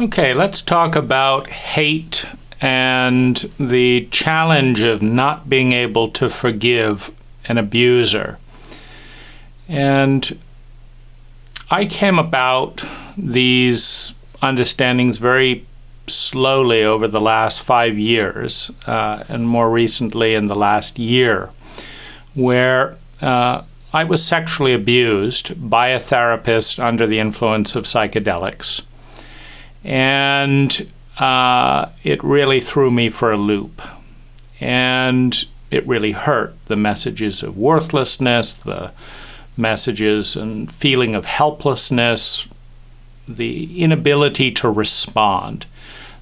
Okay, let's talk about hate and the challenge of not being able to forgive an abuser. And I came about these understandings very slowly over the last 5 years, and more recently in the last year, where I was sexually abused by a therapist under the influence of psychedelics. And it really threw me for a loop. And it really hurt. The messages of worthlessness, the messages and feeling of helplessness, the inability to respond.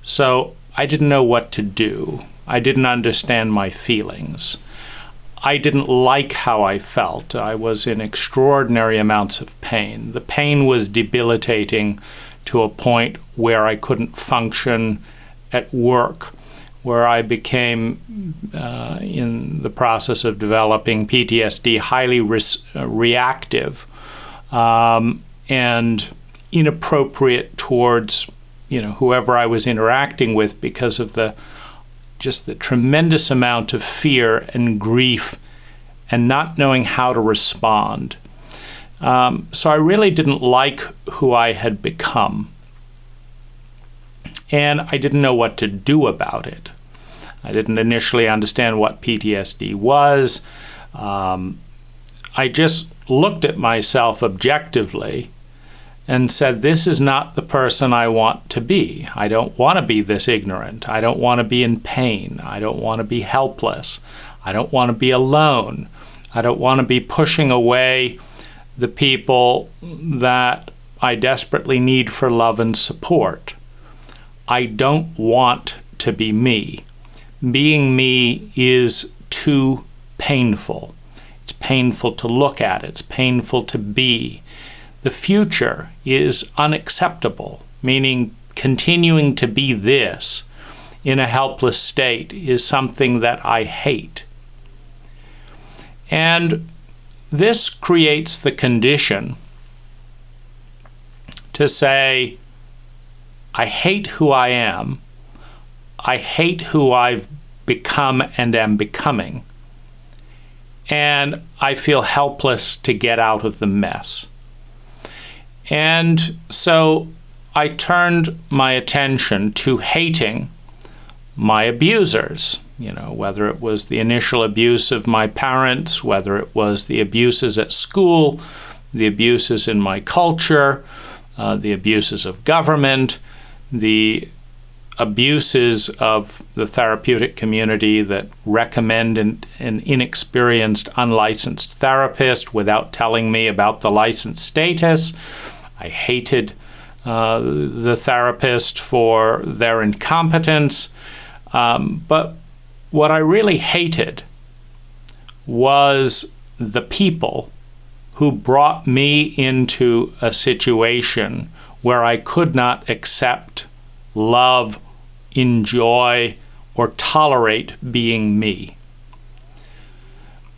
So I didn't know what to do. I didn't understand my feelings. I didn't like how I felt. I was in extraordinary amounts of pain. The pain was debilitating to a point where I couldn't function at work, where I became, in the process of developing PTSD, highly reactive and inappropriate towards whoever I was interacting with because of the tremendous amount of fear and grief and not knowing how to respond. So I really didn't like who I had become. And I didn't know what to do about it. I didn't initially understand what PTSD was. I just looked at myself objectively and said, this is not the person I want to be. I don't want to be this ignorant. I don't want to be in pain. I don't want to be helpless. I don't want to be alone. I don't want to be pushing away the people that I desperately need for love and support. I don't want to be me. Being me is too painful. It's painful to look at. It's painful to be. The future is unacceptable, meaning continuing to be this in a helpless state is something that I hate. And this creates the condition to say, I hate who I am, I hate who I've become and am becoming, and I feel helpless to get out of the mess. And so I turned my attention to hating my abusers, whether it was the initial abuse of my parents, whether it was the abuses at school, the abuses in my culture, the abuses of government, the abuses of the therapeutic community that recommend an inexperienced, unlicensed therapist without telling me about the licensed status. I hated the therapist for their incompetence. But what I really hated was the people who brought me into a situation where I could not accept, love, enjoy, or tolerate being me.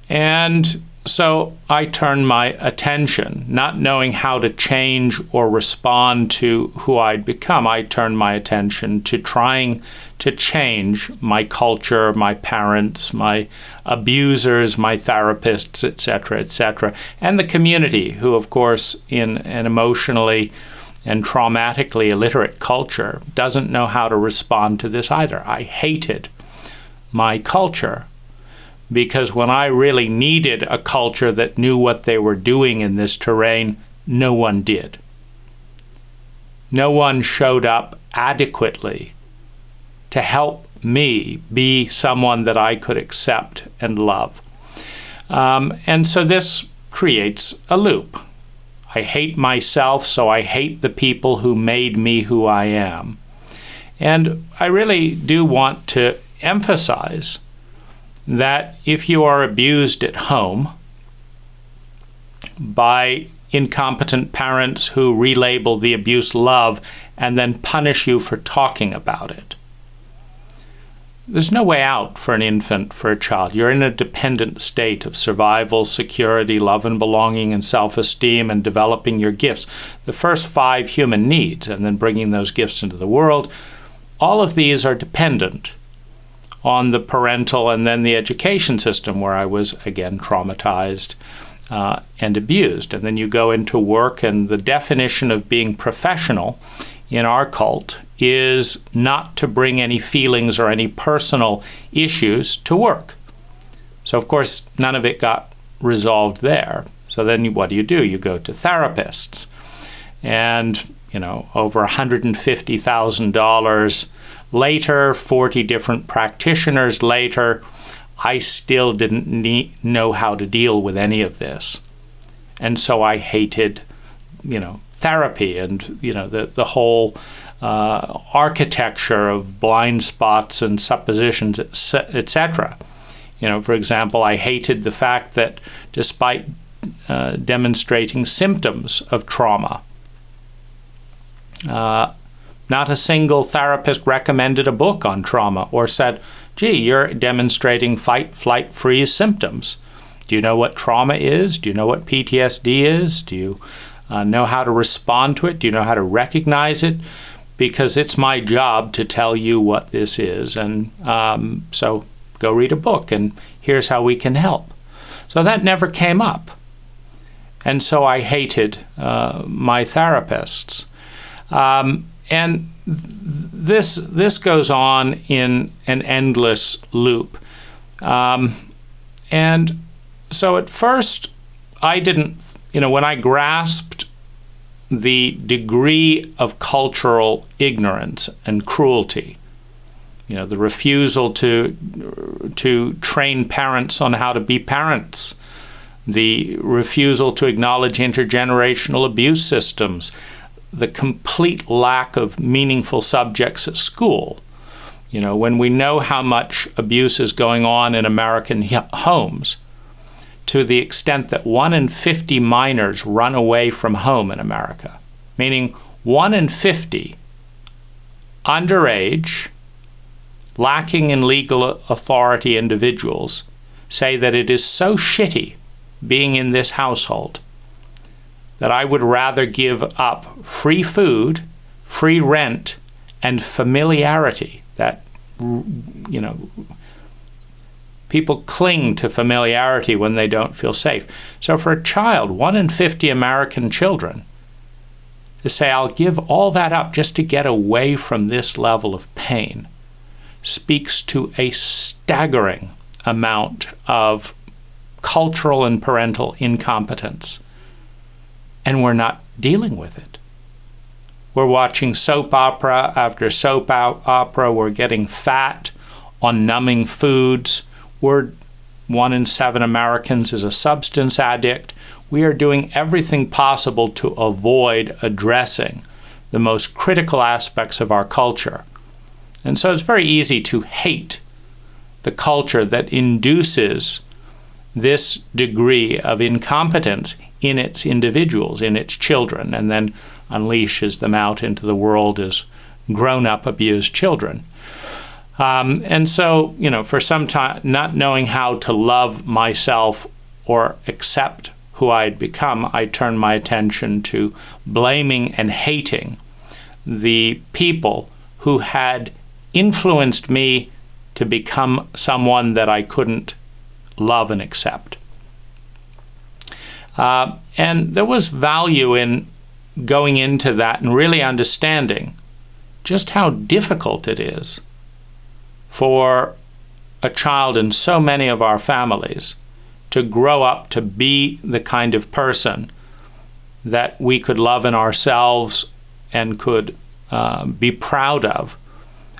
And so I turned my attention, not knowing how to change or respond to who I'd become, I turned my attention to trying to change my culture, my parents, my abusers, my therapists, etc., and the community, who, of course, in an emotionally and traumatically illiterate culture, doesn't know how to respond to this either. I hated my culture, because when I really needed a culture that knew what they were doing in this terrain, no one did. No one showed up adequately to help me be someone that I could accept and love. And so this creates a loop. I hate myself, so I hate the people who made me who I am. And I really do want to emphasize that if you are abused at home by incompetent parents who relabel the abuse love and then punish you for talking about it, there's no way out for an infant, for a child. You're in a dependent state of survival, security, love and belonging, and self-esteem, and developing your gifts. The first 5 human needs, and then bringing those gifts into the world, all of these are dependent on the parental and then the education system, where I was, again, traumatized and abused. And then you go into work, and the definition of being professional in our cult is not to bring any feelings or any personal issues to work. So, of course, none of it got resolved there. So then what do? You go to therapists. And, over $150,000 later, 40 different practitioners later, I still didn't know how to deal with any of this. And so I hated, therapy and, the whole architecture of blind spots and suppositions, etc. For example, I hated the fact that despite demonstrating symptoms of trauma, not a single therapist recommended a book on trauma or said, gee, you're demonstrating fight, flight, freeze symptoms. Do you know what trauma is? Do you know what PTSD is? Do you know how to respond to it? Do you know how to recognize it? Because it's my job to tell you what this is. And so go read a book, and here's how we can help. So that never came up. And so I hated my therapists. And this goes on in an endless loop. And so at first, I didn't, when I grasped the degree of cultural ignorance and cruelty, the refusal to train parents on how to be parents, the refusal to acknowledge intergenerational abuse systems, the complete lack of meaningful subjects at school. When we know how much abuse is going on in American homes, to the extent that 1 in 50 minors run away from home in America, meaning 1 in 50 underage, lacking in legal authority individuals say that it is so shitty being in this household that I would rather give up free food, free rent, and familiarity. That, people cling to familiarity when they don't feel safe. So for a child, 1 in 50 American children, to say, I'll give all that up just to get away from this level of pain, speaks to a staggering amount of cultural and parental incompetence. And we're not dealing with it. We're watching soap opera after soap opera. We're getting fat on numbing foods. 1 in 7 Americans is a substance addict. We are doing everything possible to avoid addressing the most critical aspects of our culture. And so it's very easy to hate the culture that induces this degree of incompetence in its individuals, in its children, and then unleashes them out into the world as grown-up abused children. And so, for some time, not knowing how to love myself or accept who I had become, I turned my attention to blaming and hating the people who had influenced me to become someone that I couldn't love and accept. And there was value in going into that and really understanding just how difficult it is for a child in so many of our families to grow up to be the kind of person that we could love in ourselves and could be proud of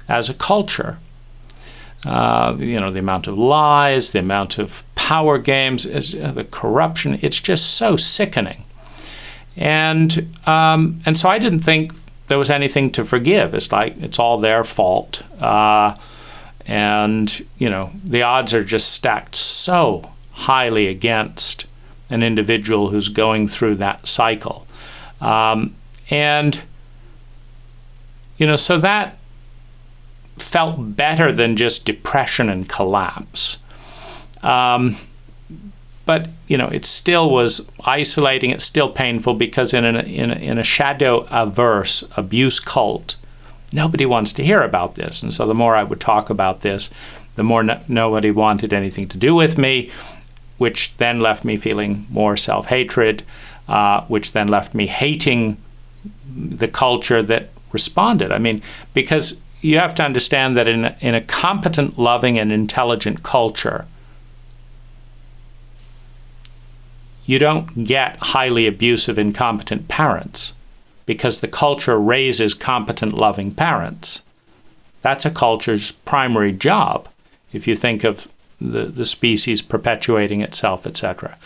as a culture. The amount of lies, the amount of power games, the corruption, it's just so sickening. And so I didn't think there was anything to forgive. It's like it's all their fault. And the odds are just stacked so highly against an individual who's going through that cycle. So that felt better than just depression and collapse. But, it still was isolating. It's still painful because in a shadow-averse abuse cult, nobody wants to hear about this. And so the more I would talk about this, the more nobody wanted anything to do with me, which then left me feeling more self-hatred, which then left me hating the culture that responded. I mean, because you have to understand that in a competent, loving, and intelligent culture, you don't get highly abusive, incompetent parents because the culture raises competent, loving parents. That's a culture's primary job, if you think of the species perpetuating itself, etc.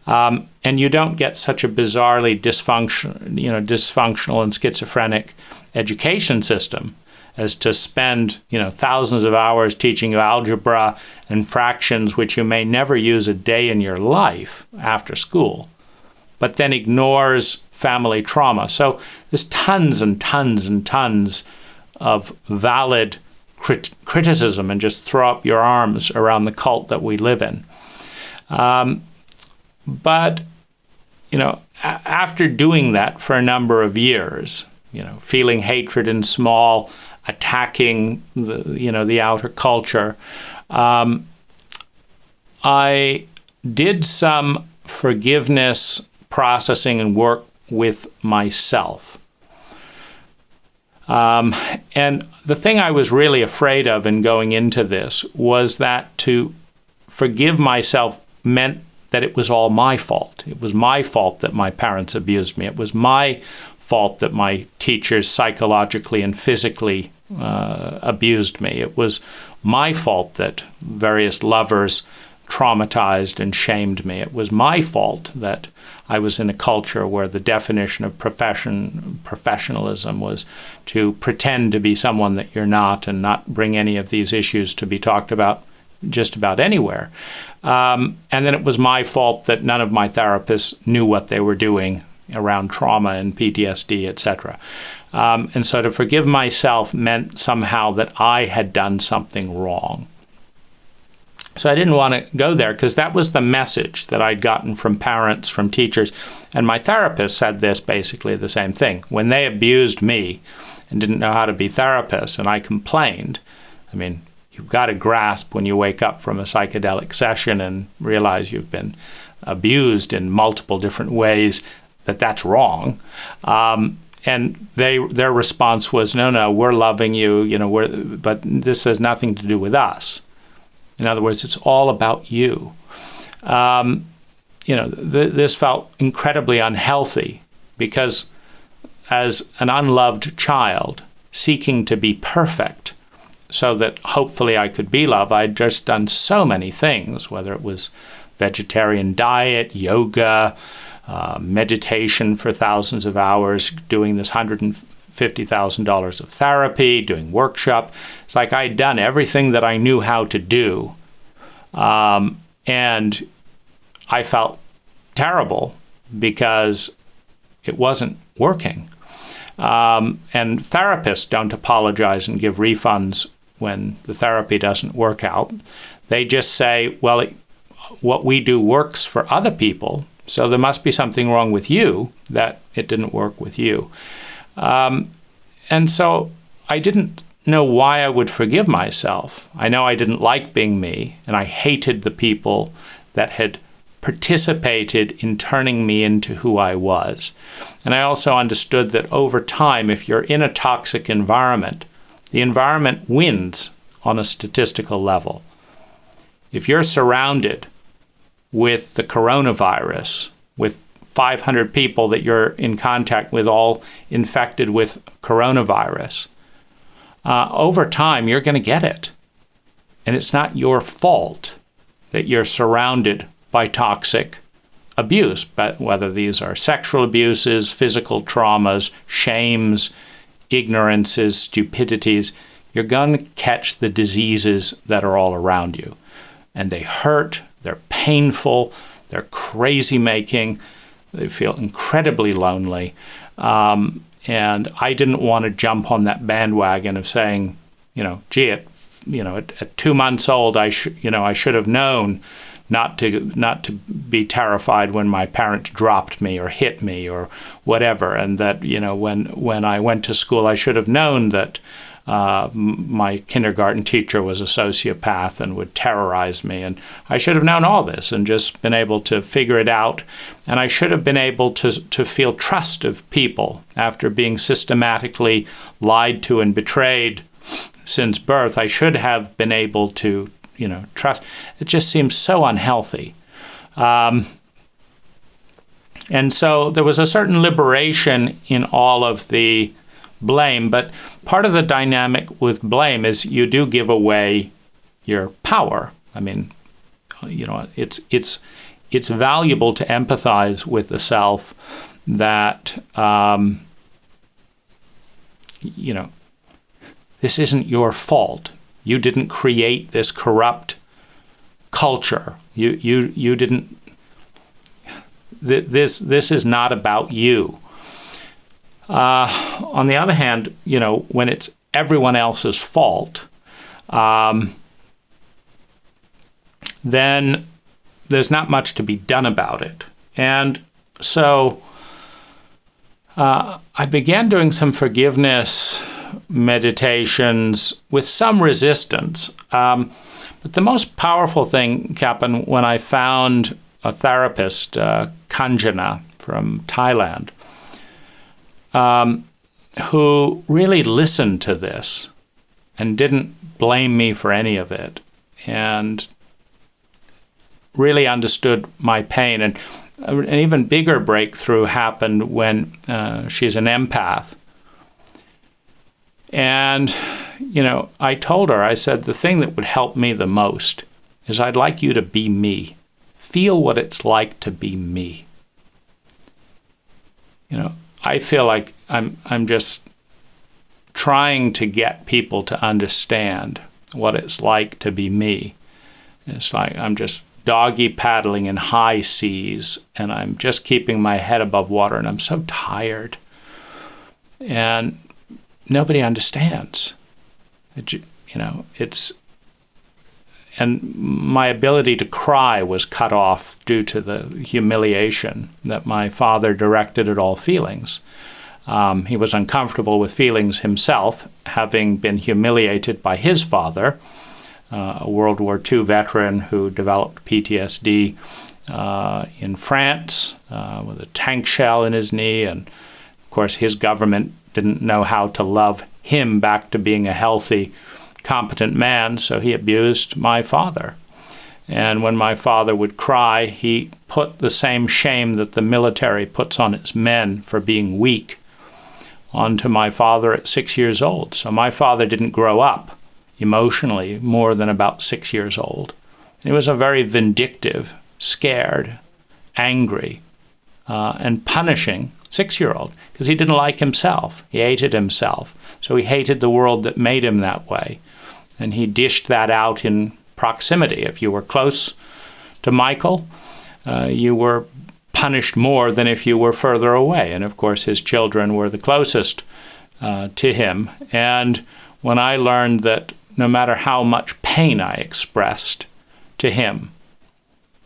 And you don't get such a bizarrely dysfunctional and schizophrenic education system as to spend, thousands of hours teaching you algebra and fractions, which you may never use a day in your life after school, but then ignores family trauma. So there's tons and tons and tons of valid criticism, and just throw up your arms around the cult that we live in. But, after doing that for a number of years, feeling hatred in small, attacking the outer culture, I did some forgiveness processing and work with myself. And the thing I was really afraid of in going into this was that to forgive myself meant that it was all my fault. It was my fault that my parents abused me. It was my fault that my teachers psychologically and physically abused me. It was my fault that various lovers traumatized and shamed me. It was my fault that I was in a culture where the definition of professionalism was to pretend to be someone that you're not and not bring any of these issues to be talked about just about anywhere. And then it was my fault that none of my therapists knew what they were doing around trauma and PTSD, etc. And so to forgive myself meant somehow that I had done something wrong. So I didn't want to go there because that was the message that I'd gotten from parents, from teachers. And my therapist said this, basically the same thing. When they abused me and didn't know how to be therapists and I complained, I mean, you've got to grasp when you wake up from a psychedelic session and realize you've been abused in multiple different ways, that's wrong. And their response was, no, we're loving you, but this has nothing to do with us. In other words, it's all about you. This felt incredibly unhealthy because as an unloved child seeking to be perfect so that hopefully I could be loved, I'd just done so many things, whether it was vegetarian diet, yoga, meditation for thousands of hours, doing this $150,000 of therapy, doing workshop. It's like I'd done everything that I knew how to do. And I felt terrible because it wasn't working. And therapists don't apologize and give refunds when the therapy doesn't work out. They just say, well, what we do works for other people, so there must be something wrong with you that it didn't work with you. And so I didn't know why I would forgive myself. I know I didn't like being me, and I hated the people that had participated in turning me into who I was. And I also understood that over time, if you're in a toxic environment, the environment wins on a statistical level. If you're surrounded with the coronavirus, with 500 people that you're in contact with all infected with coronavirus, over time you're going to get it. And it's not your fault that you're surrounded by toxic abuse, but whether these are sexual abuses, physical traumas, shames, ignorances, stupidities, you're going to catch the diseases that are all around you. And they hurt, they're painful, they're crazy-making, they feel incredibly lonely. And I didn't want to jump on that bandwagon of saying, gee, at 2 months old, I should have known not to be terrified when my parents dropped me or hit me or whatever, and that when I went to school, I should have known that my kindergarten teacher was a sociopath and would terrorize me, and I should have known all this and just been able to figure it out, and I should have been able to feel trust of people after being systematically lied to and betrayed since birth. I should have been able to trust. It just seems so unhealthy. And so there was a certain liberation in all of the blame, but part of the dynamic with blame is you do give away your power. I mean, it's valuable to empathize with the self that, this isn't your fault. You didn't create this corrupt culture. You didn't. This is not about you. On the other hand, when it's everyone else's fault, then there's not much to be done about it. And so I began doing some forgiveness meditations with some resistance. But the most powerful thing happened when I found a therapist, Kanjana from Thailand, who really listened to this and didn't blame me for any of it, and really understood my pain. And an even bigger breakthrough happened when she's an empath. And, I told her, I said, the thing that would help me the most is I'd like you to be me. Feel what it's like to be me. I feel like I'm just trying to get people to understand what it's like to be me. It's like I'm just doggy paddling in high seas, and I'm just keeping my head above water, and I'm so tired. And nobody understands. And my ability to cry was cut off due to the humiliation that my father directed at all feelings. He was uncomfortable with feelings himself, having been humiliated by his father, a World War II veteran who developed PTSD in France with a tank shell in his knee. And, of course, his government didn't know how to love him back to being a healthy, competent man, so he abused my father. And when my father would cry, he put the same shame that the military puts on its men for being weak onto my father at 6 years old. So my father didn't grow up emotionally more than about 6 years old. He was a very vindictive, scared, angry, and punishing 6-year-old, because he didn't like himself. He hated himself. So he hated the world that made him that way. And he dished that out in proximity. If you were close to Michael, you were punished more than if you were further away. And of course, his children were the closest to him. And when I learned that no matter how much pain I expressed to him,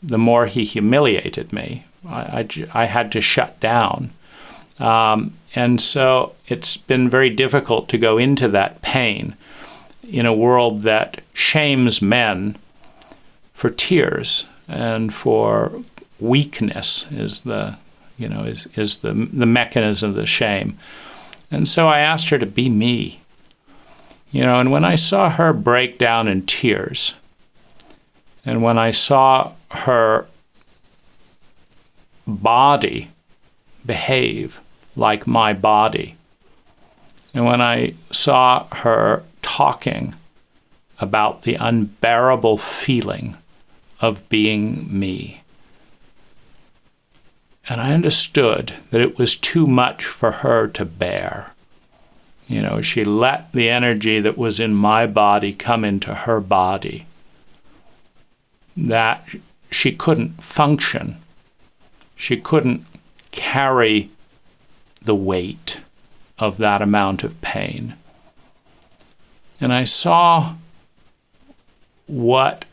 the more he humiliated me, I had to shut down. And so it's been very difficult to go into that pain in a world that shames men for tears and for weakness is the mechanism of the shame. And so I asked her to be me. And when I saw her break down in tears, and when I saw her body behave like my body, and when I saw her talking about the unbearable feeling of being me, and I understood that it was too much for her to bear. She let the energy that was in my body come into her body, that she couldn't function. She couldn't carry the weight of that amount of pain. And I saw what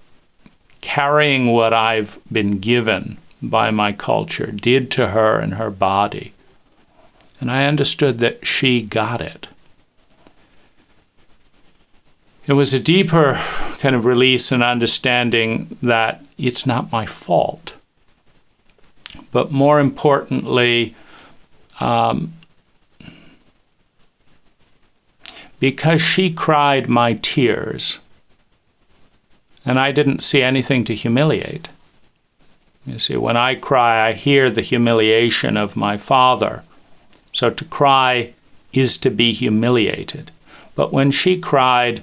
carrying what I've been given by my culture did to her and her body. And I understood that she got it. It was a deeper kind of release and understanding that it's not my fault. But more importantly, because she cried my tears, and I didn't see anything to humiliate. You see, when I cry, I hear the humiliation of my father. So to cry is to be humiliated. But when she cried,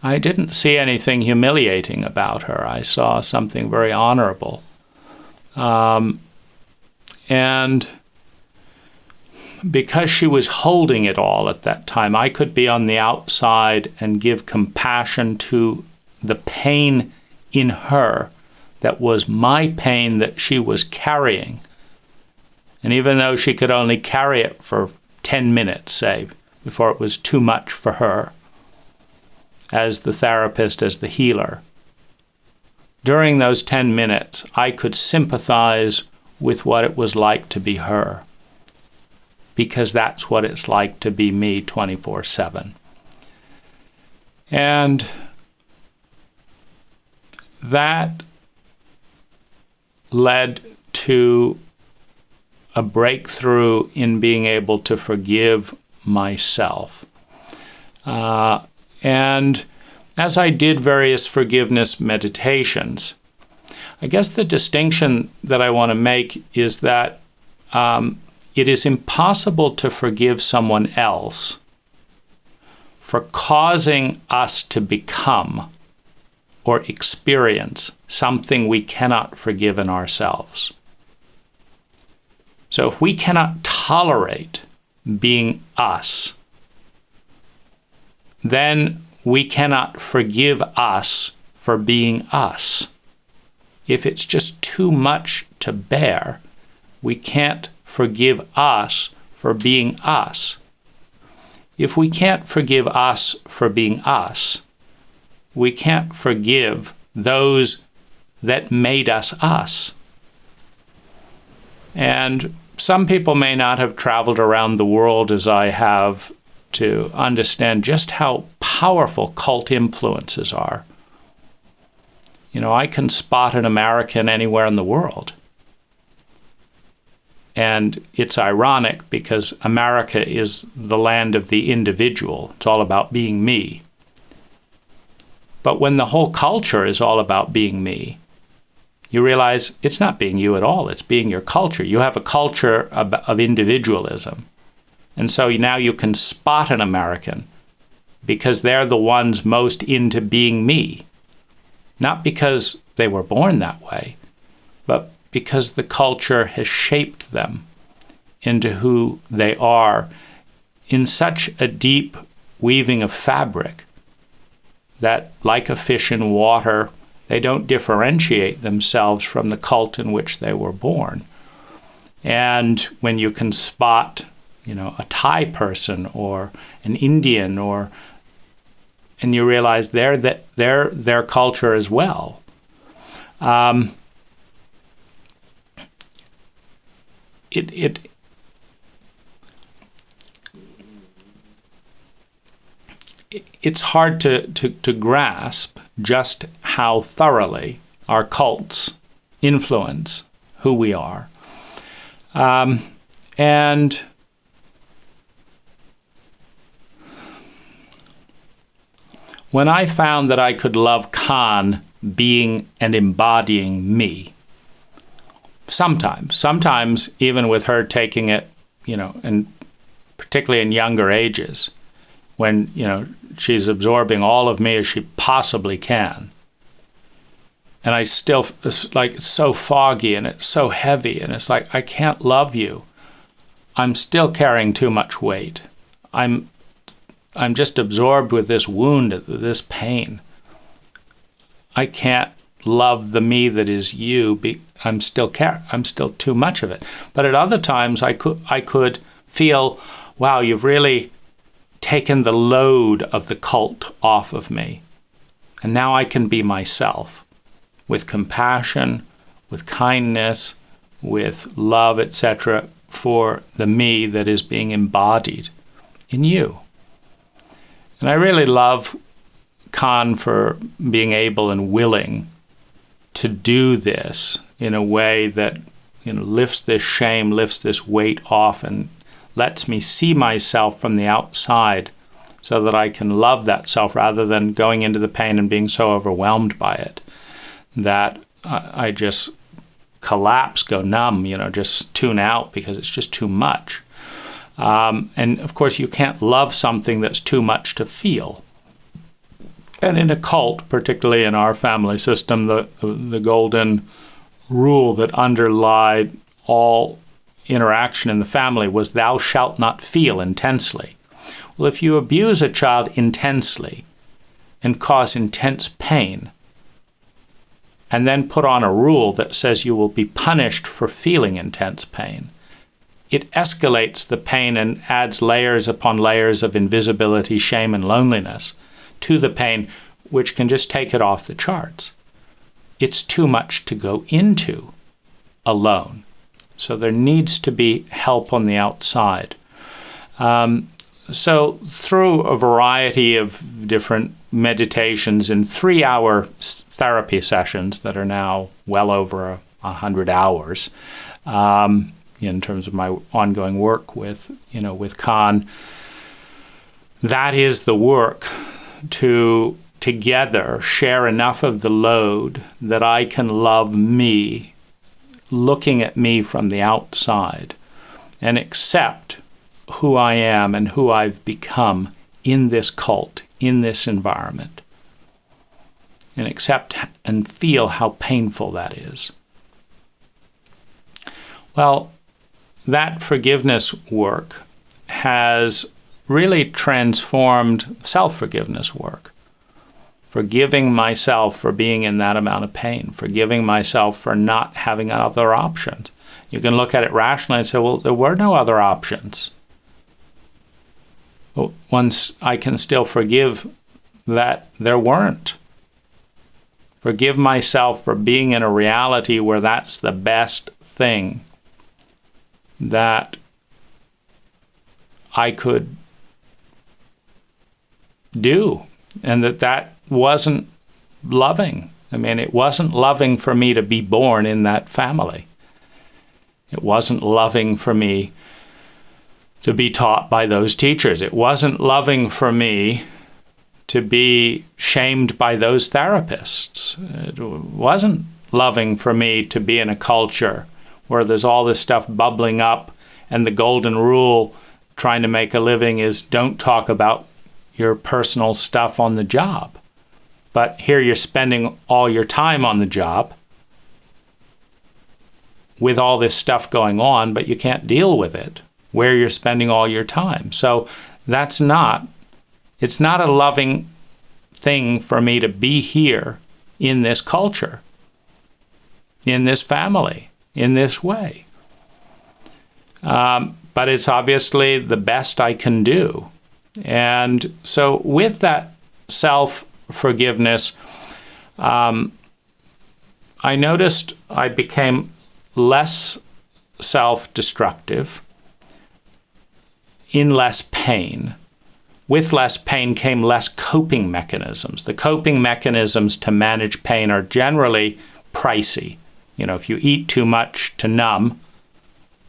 I didn't see anything humiliating about her. I saw something very honorable. And because she was holding it all at that time, I could be on the outside and give compassion to the pain in her that was my pain that she was carrying. And even though she could only carry it for 10 minutes, say, before it was too much for her, as the therapist, as the healer, during those 10 minutes, I could sympathize with what it was like to be her, because that's what it's like to be me 24/7. And that led to a breakthrough in being able to forgive myself. And as I did various forgiveness meditations, I guess the distinction that I want to make is that it is impossible to forgive someone else for causing us to become or experience something we cannot forgive in ourselves. So if we cannot tolerate being us, then we cannot forgive us for being us. If it's just too much to bear, we can't forgive us for being us. If we can't forgive us for being us, we can't forgive those that made us us. And some people may not have traveled around the world as I have to understand just how powerful cult influences are. You know, I can spot an American anywhere in the world. And it's ironic because America is the land of the individual. It's all about being me. But when the whole culture is all about being me, you realize it's not being you at all. It's being your culture. You have a culture of individualism. And so now you can spot an American because they're the ones most into being me. Not because they were born that way, but because the culture has shaped them into who they are in such a deep weaving of fabric that, like a fish in water, they don't differentiate themselves from the cult in which they were born. And when you can spot, you know, a Thai person or an Indian, and you realize they're their culture as well. It's hard to grasp just how thoroughly our cults influence who we are. And when I found that I could love Khan being and embodying me, sometimes even with her taking it, you know, and particularly in younger ages, when, you know, she's absorbing all of me as she possibly can. And I still, it's like, it's so foggy and it's so heavy and it's like, I can't love you. I'm still carrying too much weight. I'm just absorbed with this wound, this pain. I can't love the me that is you. I'm still too much of it. But at other times, I could feel, wow, you've really taken the load of the cult off of me. And now I can be myself with compassion, with kindness, with love, etc., for the me that is being embodied in you. And I really love Kahn for being able and willing to do this in a way that, lifts this shame, lifts this weight off, and lets me see myself from the outside so that I can love that self rather than going into the pain and being so overwhelmed by it that I just collapse, go numb, just tune out because it's just too much. And of course, you can't love something that's too much to feel. And in a cult, particularly in our family system, the golden rule that underlied all interaction in the family was thou shalt not feel intensely. Well, if you abuse a child intensely and cause intense pain, and then put on a rule that says you will be punished for feeling intense pain, it escalates the pain and adds layers upon layers of invisibility, shame, and loneliness to the pain, which can just take it off the charts. It's too much to go into alone. So there needs to be help on the outside. So through a variety of different meditations in 3-hour therapy sessions that are now well over 100 hours, in terms of my ongoing work with Kahn, that is the work to together share enough of the load that I can love me, looking at me from the outside, and accept who I am and who I've become in this cult, in this environment, and accept and feel how painful that is. Well, that forgiveness work has really transformed self-forgiveness work. Forgiving myself for being in that amount of pain, forgiving myself for not having other options. You can look at it rationally and say, well, there were no other options. But once I can still forgive that there weren't. Forgive myself for being in a reality where that's the best thing that I could do, and that wasn't loving. I mean, it wasn't loving for me to be born in that family. It wasn't loving for me to be taught by those teachers. It wasn't loving for me to be shamed by those therapists. It wasn't loving for me to be in a culture where there's all this stuff bubbling up and the golden rule trying to make a living is don't talk about your personal stuff on the job. But here you're spending all your time on the job with all this stuff going on, but you can't deal with it where you're spending all your time. So it's not a loving thing for me to be here in this culture, in this family, in this way. But it's obviously the best I can do. And so with that self-forgiveness, I noticed I became less self-destructive, in less pain. With less pain came less coping mechanisms. The coping mechanisms to manage pain are generally pricey. If you eat too much to numb,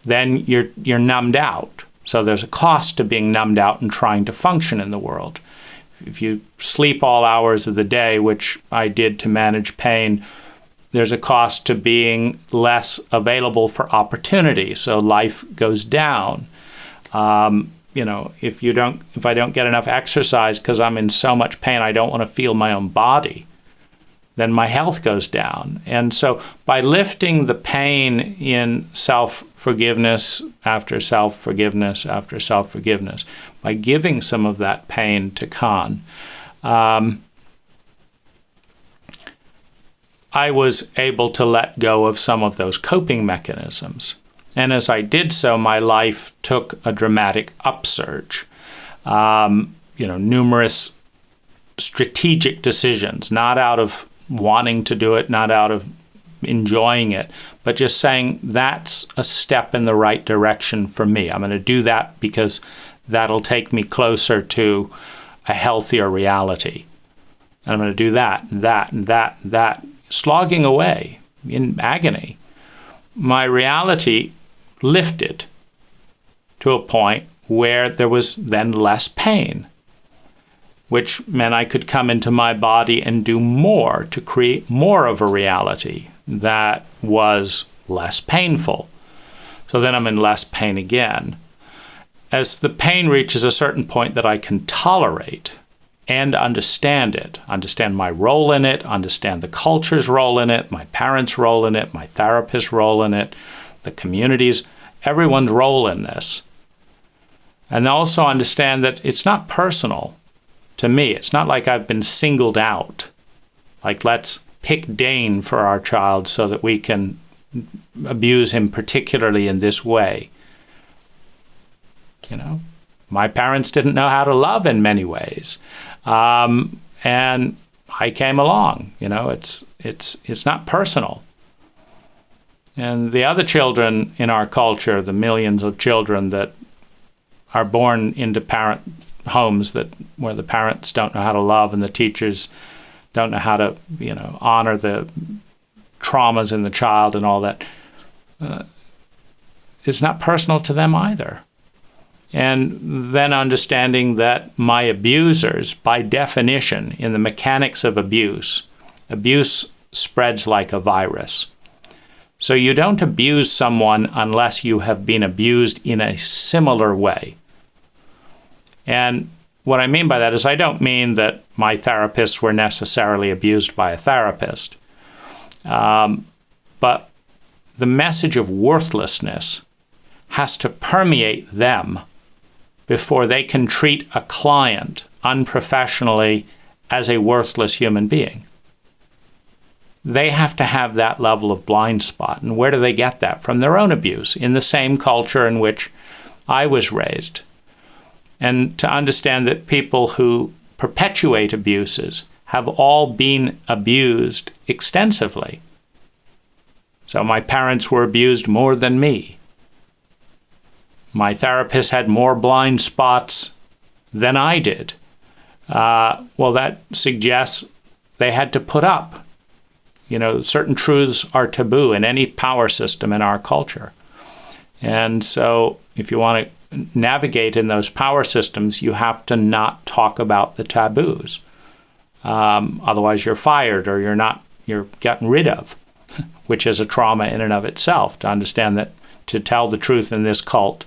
then you're numbed out. So there's a cost to being numbed out and trying to function in the world. If you sleep all hours of the day, which I did to manage pain, there's a cost to being less available for opportunity. So life goes down. If I don't get enough exercise because I'm in so much pain, I don't want to feel my own body, then my health goes down. And so by lifting the pain in self-forgiveness after self-forgiveness after self-forgiveness, by giving some of that pain to Kahn, I was able to let go of some of those coping mechanisms. And as I did so, my life took a dramatic upsurge. numerous strategic decisions, not out of wanting to do it, not out of enjoying it, but just saying that's a step in the right direction for me. I'm going to do that because that'll take me closer to a healthier reality. And I'm going to do that, and that, and that, and that, slogging away in agony. My reality lifted to a point where there was then less pain, which meant I could come into my body and do more to create more of a reality that was less painful. So then I'm in less pain again. As the pain reaches a certain point that I can tolerate and understand it, understand my role in it, understand the culture's role in it, my parents' role in it, my therapist's role in it, the community's, everyone's role in this. And also understand that it's not personal to me. It's not like I've been singled out. Like, let's pick Dane for our child so that we can abuse him particularly in this way. My parents didn't know how to love in many ways. And I came along. It's not personal. And the other children in our culture, the millions of children that are born into parent homes where the parents don't know how to love and the teachers don't know how to, honor the traumas in the child and all that, it's not personal to them either. And then understanding that my abusers, by definition, in the mechanics of abuse spreads like a virus. So you don't abuse someone unless you have been abused in a similar way. And what I mean by that is I don't mean that my therapists were necessarily abused by a therapist. But the message of worthlessness has to permeate them before they can treat a client unprofessionally as a worthless human being. They have to have that level of blind spot. And where do they get that? From their own abuse in the same culture in which I was raised. And to understand that people who perpetuate abuses have all been abused extensively. So my parents were abused more than me. My therapist had more blind spots than I did. Well, that suggests they had to put up. Certain truths are taboo in any power system in our culture. And so if you want to navigate in those power systems, you have to not talk about the taboos. Otherwise you're fired or you're gotten rid of, which is a trauma in and of itself. To understand that to tell the truth in this cult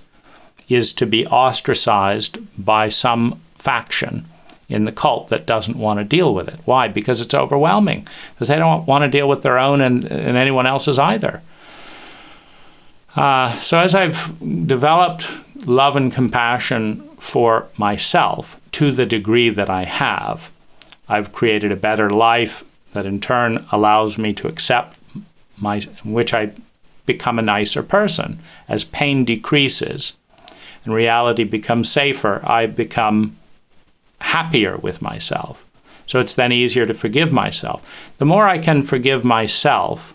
is to be ostracized by some faction in the cult that doesn't want to deal with it. Why? Because it's overwhelming. Because they don't want to deal with their own and anyone else's either. So as I've developed love and compassion for myself to the degree that I have, I've created a better life that in turn allows me to accept which I become a nicer person. As pain decreases and reality becomes safer, I become happier with myself. So it's then easier to forgive myself. The more I can forgive myself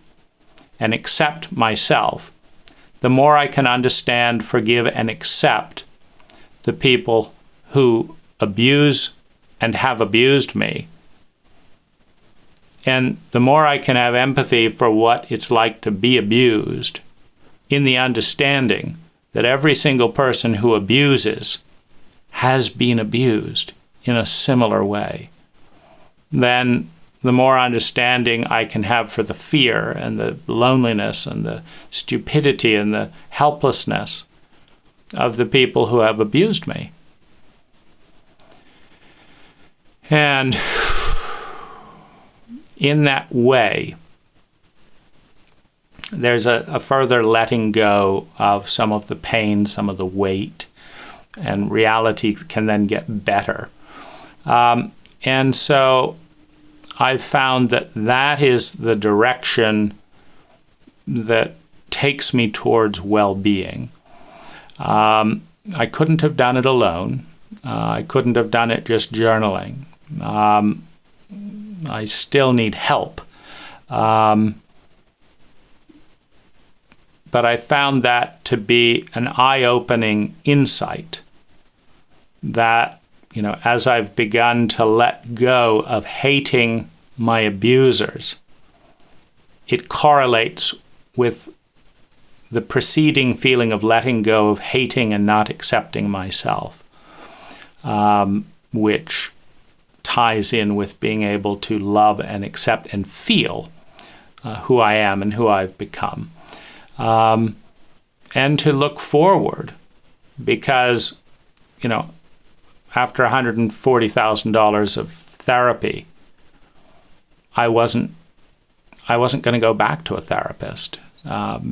and accept myself, the more I can understand, forgive, and accept the people who abuse and have abused me. And the more I can have empathy for what it's like to be abused, in the understanding that every single person who abuses has been abused in a similar way, then the more understanding I can have for the fear and the loneliness and the stupidity and the helplessness of the people who have abused me. And in that way, there's a further letting go of some of the pain, some of the weight, and reality can then get better. And so I've found that is the direction that takes me towards well-being. I couldn't have done it alone. I couldn't have done it just journaling. I still need help. But I found that to be an eye-opening insight that, as I've begun to let go of hating my abusers, it correlates with the preceding feeling of letting go of hating and not accepting myself, which ties in with being able to love and accept and feel who I am and who I've become. And to look forward, because, after $140,000 of therapy, I wasn't going to go back to a therapist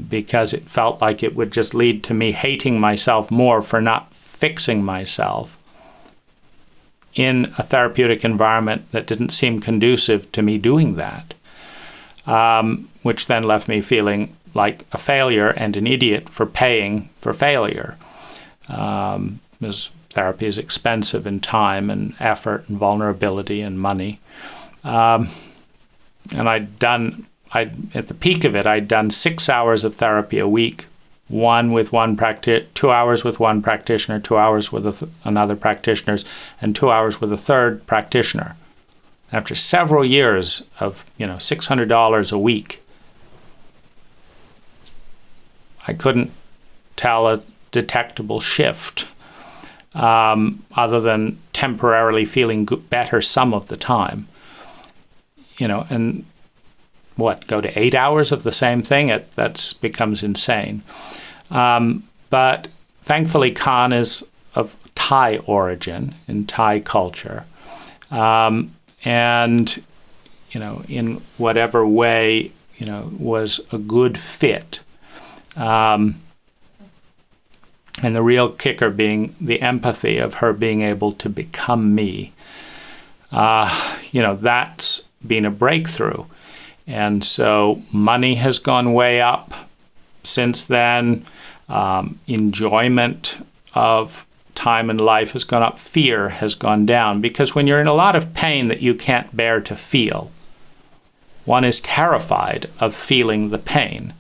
because it felt like it would just lead to me hating myself more for not fixing myself in a therapeutic environment that didn't seem conducive to me doing that, which then left me feeling like a failure and an idiot for paying for failure. Because therapy is expensive in time and effort and vulnerability and money. And at the peak of it, I'd done 6 hours of therapy a week, 2 hours with one practitioner, 2 hours with another practitioner, and 2 hours with a third practitioner. After several years of, $600 a week, I couldn't tell a detectable shift other than temporarily feeling better some of the time. And go to 8 hours of the same thing? That becomes insane. But thankfully, Khan is of Thai origin, in Thai culture. And, in whatever way, was a good fit. And the real kicker being the empathy of her being able to become me. That's been a breakthrough. And so money has gone way up since then. Enjoyment of time in life has gone up. Fear has gone down. Because when you're in a lot of pain that you can't bear to feel, one is terrified of feeling the pain.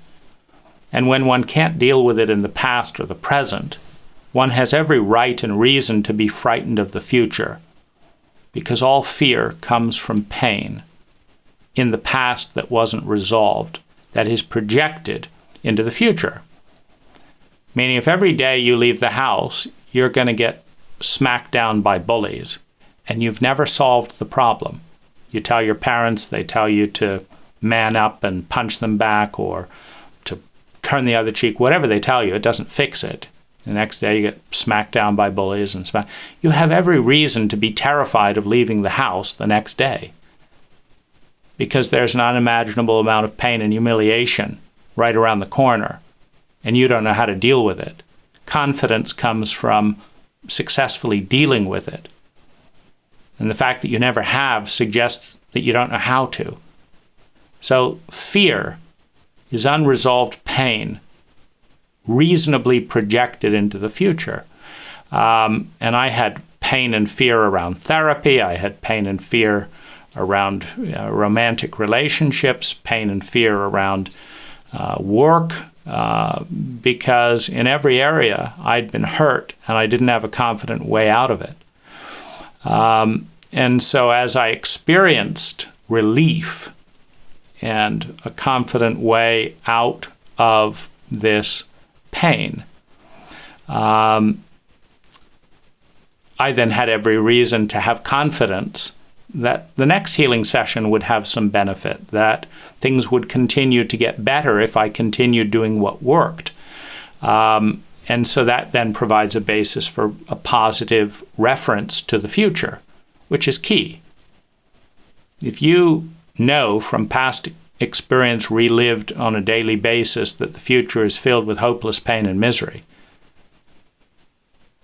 And when one can't deal with it in the past or the present, one has every right and reason to be frightened of the future, because all fear comes from pain in the past that wasn't resolved, that is projected into the future. Meaning if every day you leave the house, you're going to get smacked down by bullies, and you've never solved the problem. You tell your parents, they tell you to man up and punch them back, or turn the other cheek, whatever they tell you, it doesn't fix it. The next day you get smacked down by bullies and you have every reason to be terrified of leaving the house the next day, because there's an unimaginable amount of pain and humiliation right around the corner, and you don't know how to deal with it. Confidence comes from successfully dealing with it. And the fact that you never have suggests that you don't know how to. So fear is unresolved pain reasonably projected into the future. And I had pain and fear around therapy. I had pain and fear around romantic relationships, pain and fear around work, because in every area I'd been hurt and I didn't have a confident way out of it. And so as I experienced relief and a confident way out of this pain, I then had every reason to have confidence that the next healing session would have some benefit, that things would continue to get better if I continued doing what worked. And so that then provides a basis for a positive reference to the future, which is key. If you know from past experience relived on a daily basis that the future is filled with hopeless pain and misery,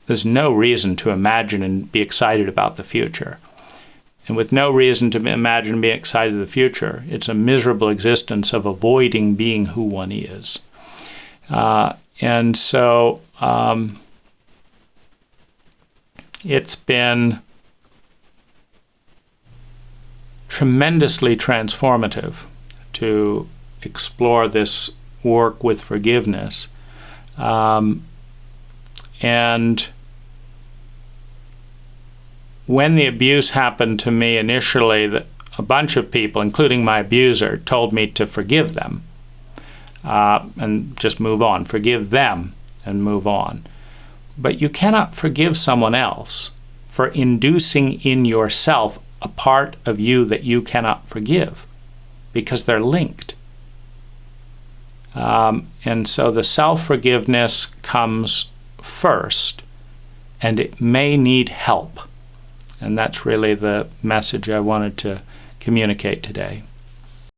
there's no reason to imagine and be excited about the future. And with no reason to imagine and be excited about the future, it's a miserable existence of avoiding being who one is. And so It's been tremendously transformative to explore this work with forgiveness. And when the abuse happened to me initially, a bunch of people, including my abuser, told me to forgive them and just move on. Forgive them and move on. But you cannot forgive someone else for inducing in yourself a part of you that you cannot forgive, because they're linked. And so the self-forgiveness comes first, and it may need help. And that's really the message I wanted to communicate today.